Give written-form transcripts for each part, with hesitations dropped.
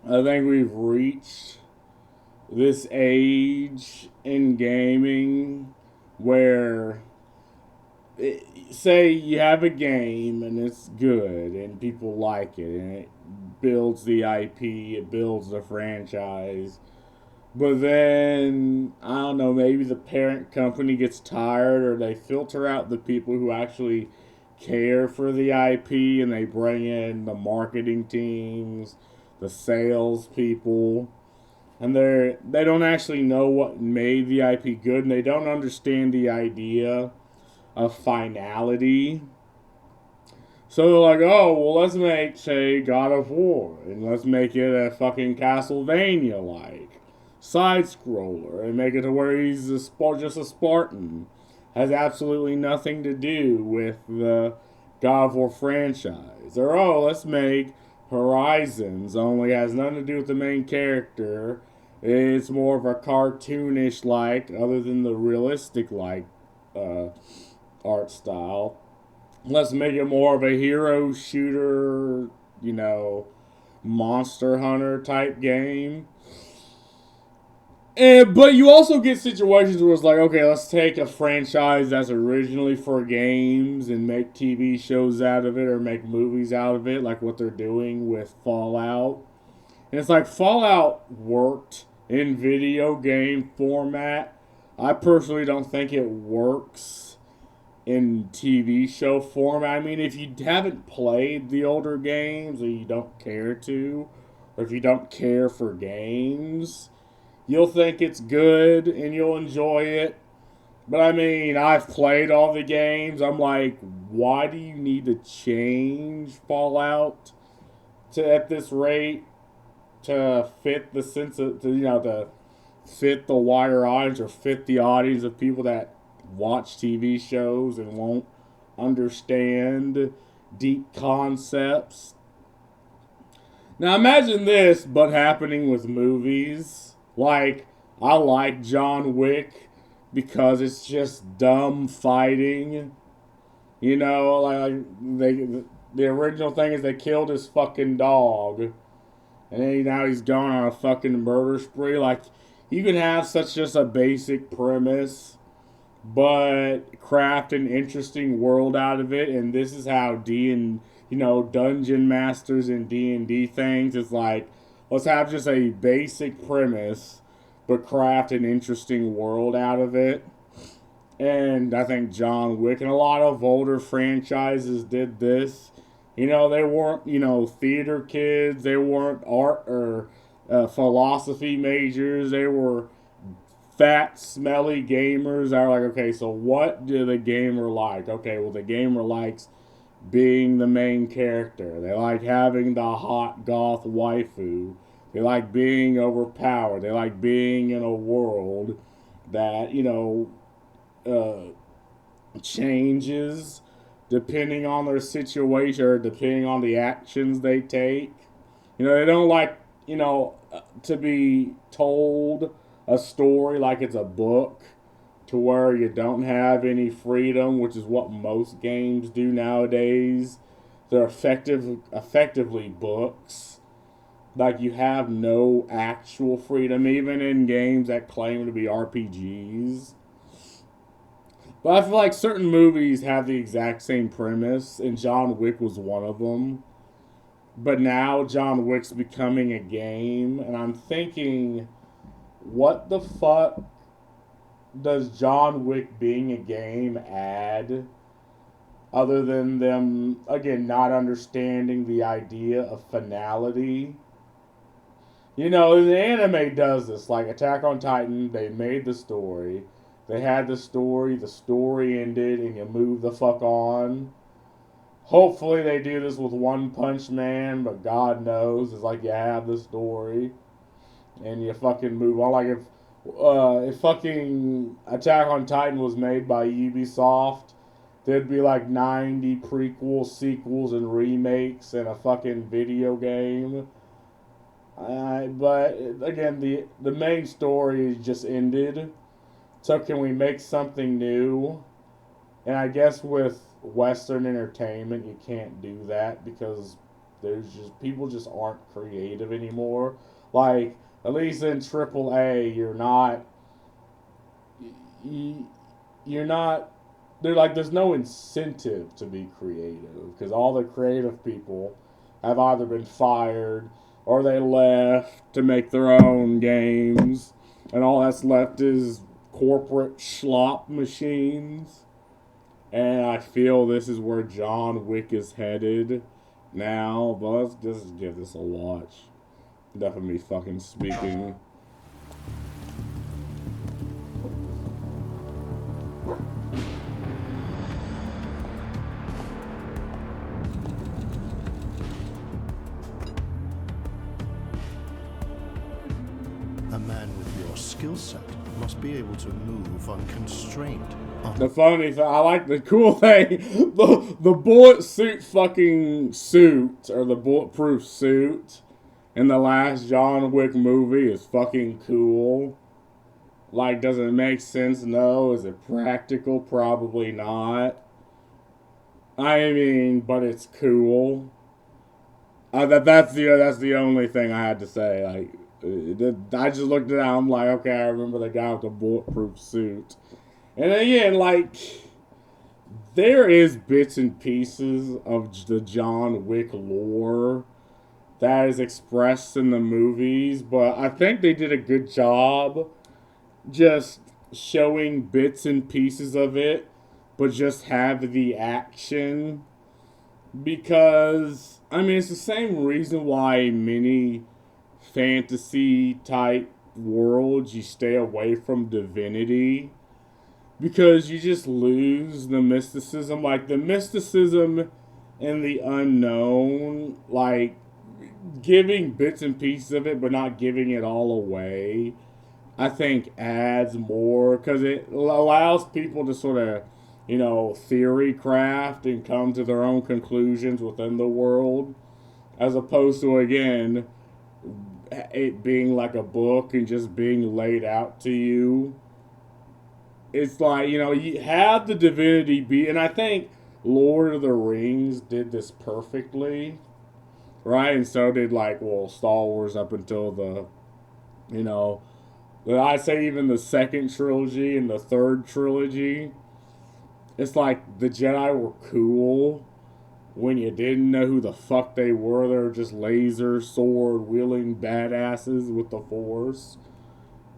I think we've reached this age in gaming where say you have a game and it's good and people like it and it builds the IP, it builds the franchise. But then, I don't know, maybe the parent company gets tired or they filter out the people who actually care for the IP and they bring in the marketing teams, the sales people, and they don't actually know what made the IP good and they don't understand the idea of finality. So they're like, oh, well, let's make, say, God of War, and let's make it a fucking Castlevania like side scroller, and make it to where he's just a Spartan. Has absolutely nothing to do with the God of War franchise. Or, oh, let's make Horizons, only has nothing to do with the main character. It's more of a cartoonish like, other than the realistic like uh, art style. Let's make it more of a hero shooter, you know, monster hunter type game. But you also get situations where it's like, okay, let's take a franchise that's originally for games and make TV shows out of it or make movies out of it, like what they're doing with Fallout. And it's like Fallout worked in video game format. I personally don't think it works in TV show format. I mean, if you haven't played the older games or you don't care to, or if you don't care for games, you'll think it's good and you'll enjoy it. But I mean, I've played all the games. I'm like, why do you need to change Fallout to at this rate to fit the sense of to fit the wider audience or fit the audience of people that watch TV shows and won't understand deep concepts. Now imagine this, but happening with movies. Like, I like John Wick because it's just dumb fighting. You know, the original thing is they killed his fucking dog, and then now he's gone on a fucking murder spree. Like, you can have such just a basic premise, but craft an interesting world out of it. And this is how D and dungeon masters and D&D things. It's like, let's have just a basic premise, but craft an interesting world out of it. And I think John Wick and a lot of older franchises did this. They weren't, theater kids. They weren't art or philosophy majors. They were fat, smelly gamers that are like, okay, so what do the gamer like? Okay, well, the gamer likes being the main character. They like having the hot goth waifu. They like being overpowered. They like being in a world that, uh, changes depending on their situation or depending on the actions they take. They don't like, to be told a story like it's a book to where you don't have any freedom, which is what most games do nowadays. They're effectively books. Like, you have no actual freedom, even in games that claim to be RPGs. But I feel like certain movies have the exact same premise, and John Wick was one of them. But now John Wick's becoming a game, and I'm thinking, what the fuck does John Wick being a game add other than them, again, not understanding the idea of finality? The anime does this. Like Attack on Titan, they made the story. They had the story ended, and you move the fuck on. Hopefully they do this with One Punch Man, but God knows. It's like you have the story, and you fucking move on. Like if fucking Attack on Titan was made by Ubisoft, there'd be like 90 prequels, sequels, and remakes in a fucking video game. But again, the main story just ended. So can we make something new? And I guess with Western entertainment, you can't do that because there's just people just aren't creative anymore. Like at least in AAA, you're not. They're like there's no incentive to be creative because all the creative people have either been fired or they left to make their own games, and all that's left is corporate schlop machines. And I feel this is where John Wick is headed now. But let's just give this a watch. Enough of me fucking speaking. A man with your skill set must be able to move unconstrained. The funny thing, I like the cool thing, the bullet suit fucking suit, or the bulletproof suit in the last John Wick movie is fucking cool. Like, does it make sense? No. Is it practical? Probably not. I mean, but it's cool. That's the only thing I had to say. Like, I just looked at it, I'm like, okay, I remember the guy with the bulletproof suit. And again, like, there is bits and pieces of the John Wick lore that is expressed in the movies, but I think they did a good job just showing bits and pieces of it, but just have the action. Because, I mean, it's the same reason why many fantasy type worlds you stay away from Divinity. Because you just lose the mysticism. Like, the mysticism and the unknown, like, giving bits and pieces of it, but not giving it all away, I think adds more. Because it allows people to sort of, you know, theory craft and come to their own conclusions within the world. As opposed to, again, it being like a book and just being laid out to you. It's like, you know, you have the divinity be, and I think Lord of the Rings did this perfectly, right? And so did, like, well, Star Wars up until the, you know, I say even the second trilogy and the third trilogy. It's like the Jedi were cool when you didn't know who the fuck they were. They were just laser sword wielding badasses with the Force.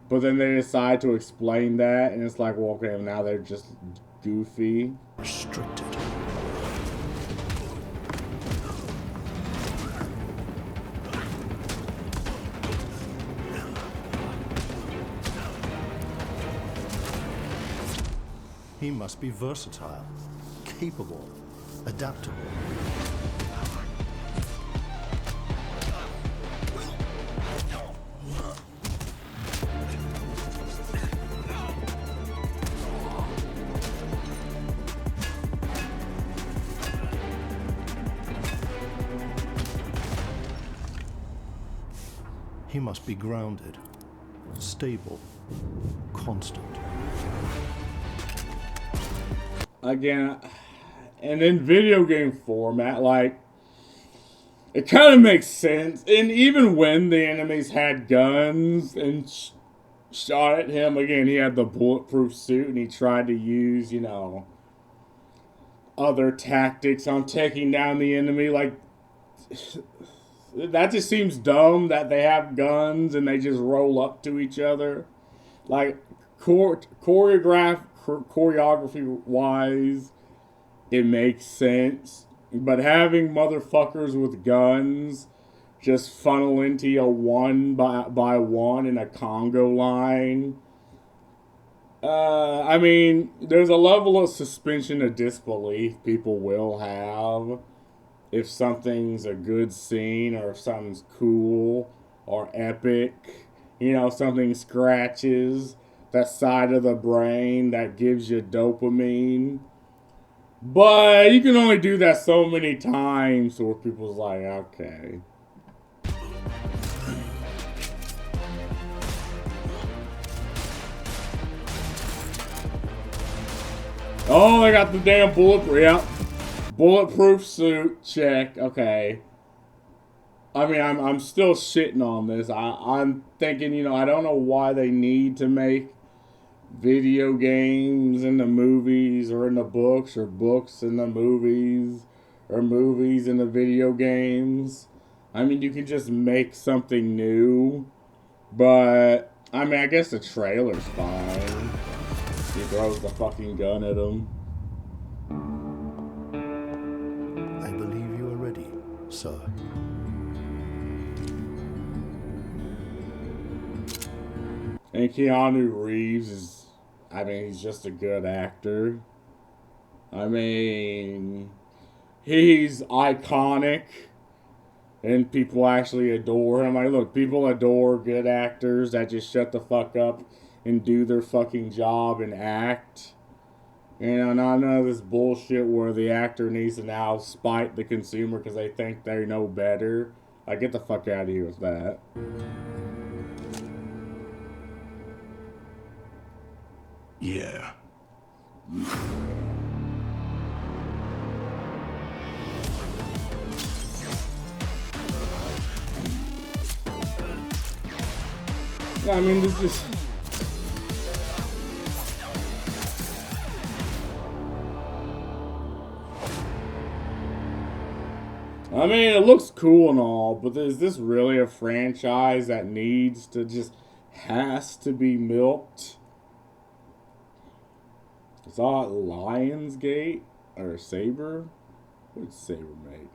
But then they decide to explain that, and it's like, well, okay, now they're just goofy. Restricted. He must be versatile, capable, adaptable. He must be grounded, stable, constant. Again, and in video game format, like, it kind of makes sense. And even when the enemies had guns and shot at him, again, he had the bulletproof suit and he tried to use, you know, other tactics on taking down the enemy. Like, that just seems dumb that they have guns and they just roll up to each other. Like, choreography wise, it makes sense. But having motherfuckers with guns just funnel into you one by one in a Congo line. I mean, there's a level of suspension of disbelief people will have if something's a good scene or if something's cool or epic. You know, something scratches that side of the brain that gives you dopamine. But you can only do that so many times where people's like, okay. Oh, they got the damn bulletproof. Yep. Bulletproof suit, check. Okay. I mean, I'm still shitting on this. I'm thinking, I don't know why they need to make video games in the movies or in the books or books in the movies or movies in the video games. I mean, you can just make something new, but I mean, I guess the trailer's fine. He throws the fucking gun at him. I believe you are ready, sir. And Keanu Reeves is, I mean, he's just a good actor. I mean, he's iconic and people actually adore him. Like, look, people adore good actors that just shut the fuck up and do their fucking job and act. Not none of this bullshit where the actor needs to now spite the consumer because they think they know better. Like, get the fuck out of here with that. Yeah. I mean, this is. I mean, it looks cool and all, but is this really a franchise that needs to just has to be milked? It's all Lionsgate or Saber. What's Saber make?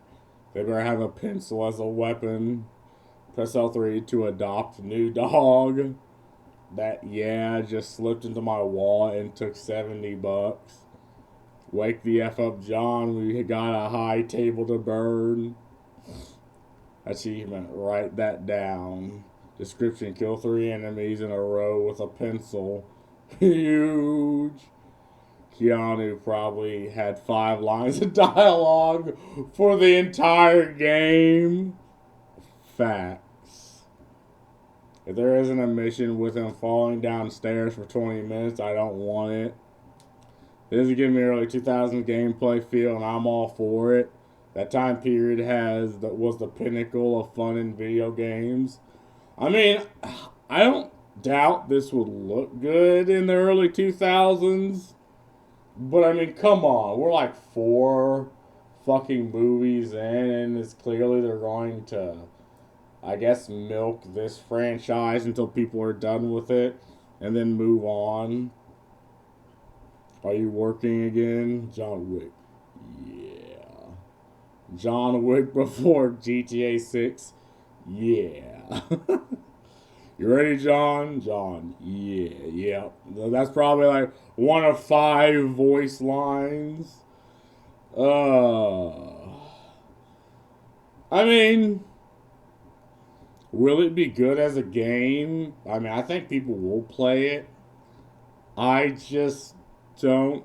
They better have a pencil as a weapon. Press L3 to adopt new dog. That, yeah, just slipped into my wallet and took $70. Wake the F up, John. We got a high table to burn. Achievement. Write that down. Description. Kill 3 enemies in a row with a pencil. Huge. Keanu probably had 5 lines of dialogue for the entire game. Facts. If there isn't a mission with him falling downstairs for 20 minutes, I don't want it. This is giving me early 2000s gameplay feel, and I'm all for it. That time period was the pinnacle of fun in video games. I mean, I don't doubt this would look good in the early 2000s. But I mean, come on. We're like 4 fucking movies in, and it's clearly they're going to, I guess, milk this franchise until people are done with it and then move on. Are you working again? John Wick. Yeah. John Wick before GTA 6. Yeah. You ready, John? John. Yeah. That's probably like one of 5 voice lines. I mean, will it be good as a game? I mean, I think people will play it. I just don't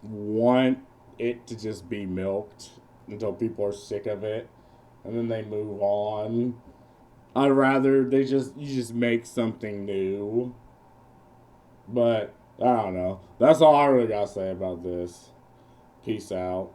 want it to just be milked until people are sick of it and then they move on. I'd rather you just make something new. But I don't know. That's all I really gotta say about this. Peace out.